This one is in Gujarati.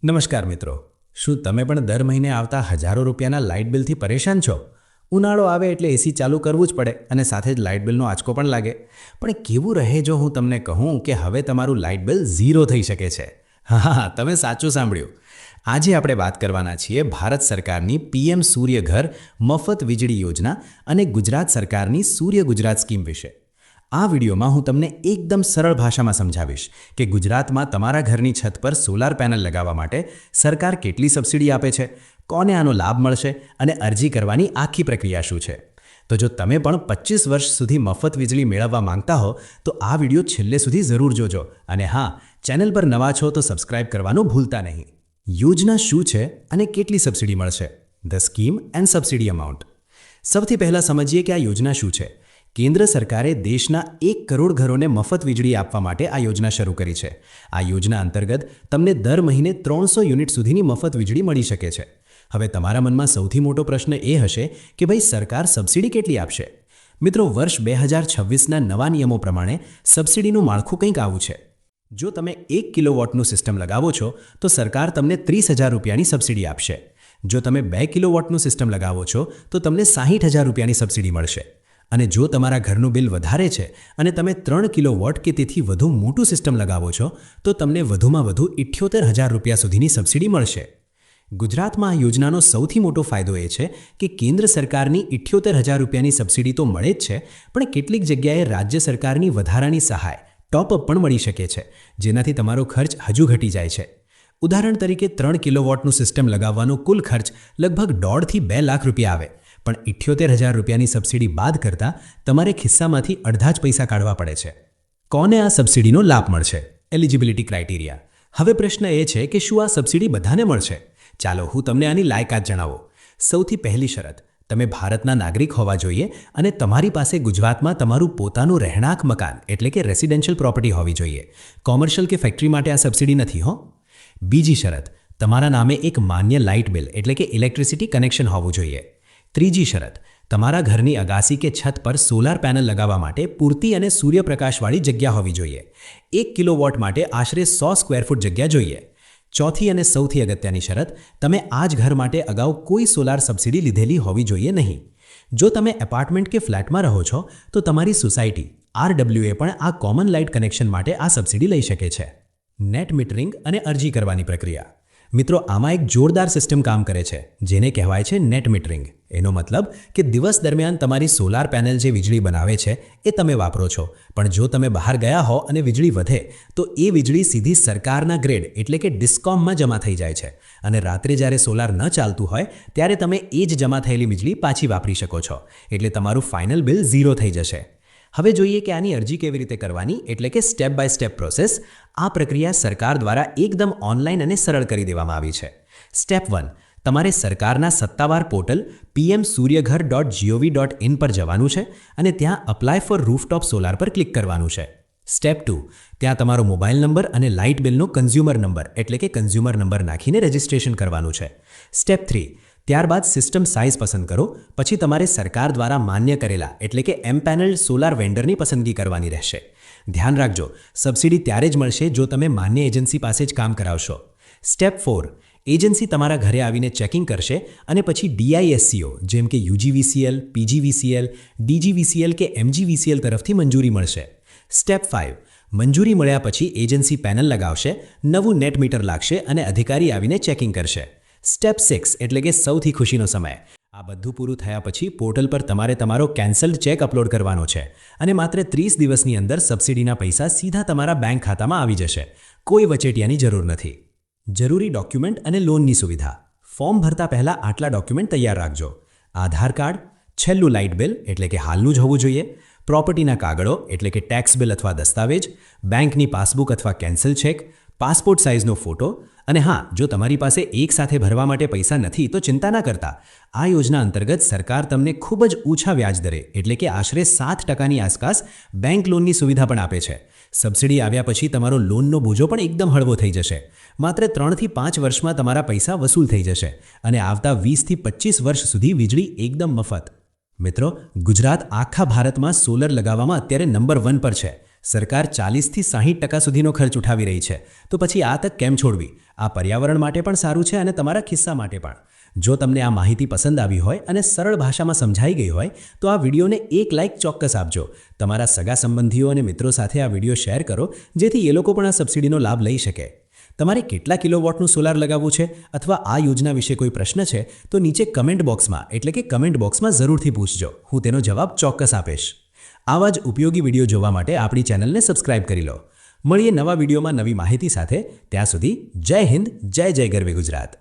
નમસ્કાર મિત્રો, શું તમે પણ દર મહિને આવતા હજારો રૂપિયાના લાઇટ બિલથી પરેશાન છો? ઉનાળો આવે એટલે એસી ચાલુ કરવું જ પડે અને સાથે જ લાઇટ બિલનો આંચકો પણ લાગે. પણ કેવું રહે જો હું તમને કહું કે હવે તમારું લાઇટ બિલ ઝીરો થઈ શકે છે? હા, તમે સાચું સાંભળ્યું. આજે આપણે વાત કરવાના છીએ ભારત સરકારની પીએમ સૂર્ય ઘર મફત વીજળી યોજના અને ગુજરાત સરકારની સૂર્ય ગુજરાત સ્કીમ વિશે. આ વિડીયોમાં હું તમને એકદમ સરળ ભાષામાં સમજાવીશ કે ગુજરાતમાં તમારા ઘરની છત પર સોલાર પેનલ લગાવવા માટે સરકાર કેટલી સબસિડી આપે છે, કોને આનો લાભ મળશે અને અરજી કરવાની આખી પ્રક્રિયા શું છે. તો જો તમે પણ 25 વર્ષ સુધી મફત વીજળી મેળવવા માંગતા હો તો આ વિડીયો છેલ્લે સુધી જરૂર જોજો. અને હા, ચેનલ પર નવા છો તો સબસ્ક્રાઇબ કરવાનું ભૂલતા નહીં. યોજના શું છે અને કેટલી સબસિડી મળશે? The scheme and subsidy amount. સૌથી પહેલાં સમજીએ કે આ યોજના શું છે. કેન્દ્ર સરકારે દેશના 1 કરોડ ઘરોને મફત વીજળી આપવા માટે આ યોજના શરૂ કરી છે. આ યોજના અંતર્ગત તમને દર મહિને 300 યુનિટ સુધીની મફત વીજળી મળી શકે છે. હવે તમારા મનમાં સૌથી મોટો પ્રશ્ન એ હશે કે ભાઈ, સરકાર સબસિડી કેટલી આપશે? મિત્રો, વર્ષ 2026ના નવા નિયમો પ્રમાણે સબસિડીનું માળખું કંઈક આવું છે. જો તમે 1 કિલોવોટનું સિસ્ટમ લગાવો છો તો સરકાર તમને 30,000 રૂપિયાની સબસિડી આપશે. જો તમે 2 કિલોવોટનું સિસ્ટમ લગાવો છો તો તમને 60,000 રૂપિયાની સબસિડી મળશે. અને જો તમારા ઘરનું બિલ વધારે છે અને તમે 3 કિલોવોટ કે તેથી વધુ મોટું સિસ્ટમ લગાવો છો તો તમને વધુમાં વધુ 78,000 રૂપિયા સુધીની સબસિડી મળશે. ગુજરાતમાં આ યોજનાનો સૌથી મોટો ફાયદો એ છે કે કેન્દ્ર સરકારની 78,000 રૂપિયાની સબસિડી તો મળે જ છે, પણ કેટલીક જગ્યાએ રાજ્ય સરકારની વધારાની સહાય ટોપઅપ પણ મળી શકે છે, જેનાથી તમારો ખર્ચ હજુ ઘટી જાય છે. ઉદાહરણ તરીકે 3 કિલોવોટનું સિસ્ટમ લગાવવાનો કુલ ખર્ચ લગભગ 1.5 થી 2 લાખ રૂપિયા આવે, પણ 78,000 રૂપિયાની સબસિડી બાદ કરતાં તમારે ખિસ્સામાંથી અડધા જ પૈસા કાઢવા પડે છે. કોને આ સબસિડીનો લાભ મળશે? Eligibility criteria. હવે પ્રશ્ન એ છે કે શું આ સબસિડી બધાને મળશે? ચાલો હું તમને આની લાયકાત જણાવું. સૌથી પહેલી શરત, તમે ભારતના નાગરિક હોવા જોઈએ અને તમારી પાસે ગુજરાતમાં તમારું પોતાનું રહેણાંક મકાન એટલે કે રેસિડેન્શિયલ પ્રોપર્ટી હોવી જોઈએ. કોમર્શિયલ કે ફેક્ટરી માટે આ સબસિડી નથી હો. બીજી શરત, તમારા નામે એક માન્ય લાઇટ બિલ એટલે કે ઇલેક્ટ્રિસિટી કનેક્શન હોવું જોઈએ. ત્રીજી શરત, તમારા ઘરની અગાસી કે છત પર સોલાર પેનલ લગાવવા માટે પૂરતી અને સૂર્યપ્રકાશવાળી જગ્યા હોવી જોઈએ. 1 કિલોવોટ માટે આશરે 100 સ્ક્વેર ફૂટ જગ્યા જોઈએ. ચોથી અને સૌથી અગત્યની શરત, તમે આ જ ઘર માટે અગાઉ કોઈ સોલાર સબસિડી લીધેલી હોવી જોઈએ નહીં. જો તમે એપાર્ટમેન્ટ કે ફ્લેટમાં રહો છો તો તમારી સોસાયટી RWA પણ આ કોમન લાઇટ કનેક્શન માટે આ સબસિડી લઈ શકે છે. નેટ મીટરિંગ અને અરજી કરવાની પ્રક્રિયા. મિત્રો, આમાં એક જોરદાર સિસ્ટમ કામ કરે છે જેને કહેવાય છે નેટ મીટરિંગ. એનો મતલબ કે દિવસ દરમિયાન તમારી સોલાર પેનલ જે વીજળી બનાવે છે એ તમે વાપરો છો, પણ જો તમે બહાર ગયા હો અને વીજળી વધે તો એ વીજળી સીધી સરકારના ગ્રેડ એટલે કે ડિસ્કોમમાં જમા થઈ જાય છે અને રાત્રે જ્યારે સોલાર ન ચાલતું હોય ત્યારે તમે એ જ જમા થયેલી વીજળી પાછી વાપરી શકો છો. એટલે તમારું ફાઇનલ બિલ ઝીરો થઈ જશે. હવે જોઈએ કે આની અરજી કેવી રીતે કરવાની, એટલે કે સ્ટેપ બાય સ્ટેપ પ્રોસેસ. આ પ્રક્રિયા સરકાર દ્વારા એકદમ ઓનલાઈન અને સરળ કરી દેવામાં આવી છે. સ્ટેપ 1, તમારે સરકારના સત્તાવાર પોર્ટલ pmsuryaghar.gov.in પર જવાનું છે અને ત્યાં અપ્લાય ફોર રૂફટોપ સોલાર પર ક્લિક કરવાનું છે. સ્ટેપ 2, ત્યાં તમારો મોબાઈલ નંબર અને લાઇટ બિલનો કન્ઝ્યુમર નંબર એટલે કે કન્ઝ્યુમર નંબર નાખીને રજિસ્ટ્રેશન કરવાનું છે. સ્ટેપ 3, ત્યારબાદ સિસ્ટમ સાઇઝ પસંદ કરો. પછી તમારે સરકાર દ્વારા માન્ય કરેલા એટલે કે એમ્પેનલ્ડ સોલાર વેન્ડરની પસંદગી કરવાની રહેશે. ધ્યાન રાખજો, સબસિડી ત્યારે જ મળશે જો તમે માન્ય એજન્સી પાસે જ કામ કરાવશો. સ્ટેપ 4, એજન્સી તમારા ઘરે આવીને ચેકિંગ કરશે અને પછી DISCO જેમ કે UGVCL, PGVCL, DGVCL કે MGVCL તરફથી મંજૂરી મળશે. સ્ટેપ 5, મંજૂરી મળ્યા પછી એજન્સી પેનલ લગાવશે, નવું નેટ મીટર લાગશે અને અધિકારી આવીને ચેકિંગ કરશે. સ્ટેપ 6 એટલે કે સૌથી ખુશીનો સમય. આ બધું પૂરું થયા પછી પોર્ટલ પર તમારે તમારો કેન્સલ્ડ ચેક અપલોડ કરવાનો છે અને માત્ર 30 દિવસની અંદર સબસિડીના પૈસા સીધા તમારા બેંક ખાતામાં આવી જશે. કોઈ વચેટિયાની જરૂર નથી. જરૂરી ડોક્યુમેન્ટ અને લોનની સુવિધા. ફોર્મ ભરતા પહેલાં આટલા ડોક્યુમેન્ટ તૈયાર રાખજો. આધાર કાર્ડ, છેલ્લું લાઇટ બિલ એટલે કે હાલનું જ હોવું જોઈએ, પ્રોપર્ટીના કાગળો એટલે કે ટેક્સ બિલ અથવા દસ્તાવેજ, બેંકની પાસબુક અથવા કેન્સલ ચેક, પાસપોર્ટ સાઇઝનો ફોટો. અને હા, જો તમારી પાસે એક સાથે ભરવા માટે પૈસા નથી તો ચિંતા ના કરતા. આ યોજના અંતર્ગત સરકાર તમને ખૂબ જ ઓછા વ્યાજ દરે એટલે કે આશરે 7%ની આસપાસ બેંક લોનની સુવિધા પણ આપે છે. સબસિડી આવ્યા પછી તમારો લોનનો બોજો પણ એકદમ હળવો થઈ જશે. માત્ર 3 થી 5 વર્ષમાં તમારા પૈસા વસૂલ થઈ જશે અને આવતા 20 થી 25 વર્ષ સુધી વીજળી એકદમ મફત. મિત્રો, ગુજરાત આખા ભારતમાં સોલર લગાવવામાં અત્યારે નંબર 1 પર છે. સરકાર 40 થી 60% સુધીનો ખર્ચ ઉઠાવી રહી છે, તો પછી આ તક કેમ છોડવી? આ પર્યાવરણ માટે પણ સારું છે અને તમારા ખિસ્સા માટે પણ. જો તમને આ માહિતી પસંદ આવી હોય અને સરળ ભાષામાં સમજાઈ ગઈ હોય તો આ વિડીયોને એક લાઇક ચોક્કસ આપજો. તમારા સગા સંબંધીઓ અને મિત્રો સાથે આ વિડીયો શેર કરો, જેથી એ લોકો પણ આ સબસિડીનો લાભ લઈ શકે. તમારે કેટલા કિલોવોટનું સોલાર લગાવવું છે અથવા આ યોજના વિશે કોઈ પ્રશ્ન છે તો નીચે કમેન્ટ બોક્સમાં જરૂરથી પૂછજો. હું તેનો જવાબ ચોક્કસ આપીશ. આવા જ ઉપયોગી વિડીયો જોવા માટે આપણી ચેનલને સબસ્ક્રાઇબ કરી લો. મળીએ નવા વિડીયોમાં નવી માહિતી સાથે. ત્યાં સુધી જય હિન્દ, જય ગરવી ગુજરાત.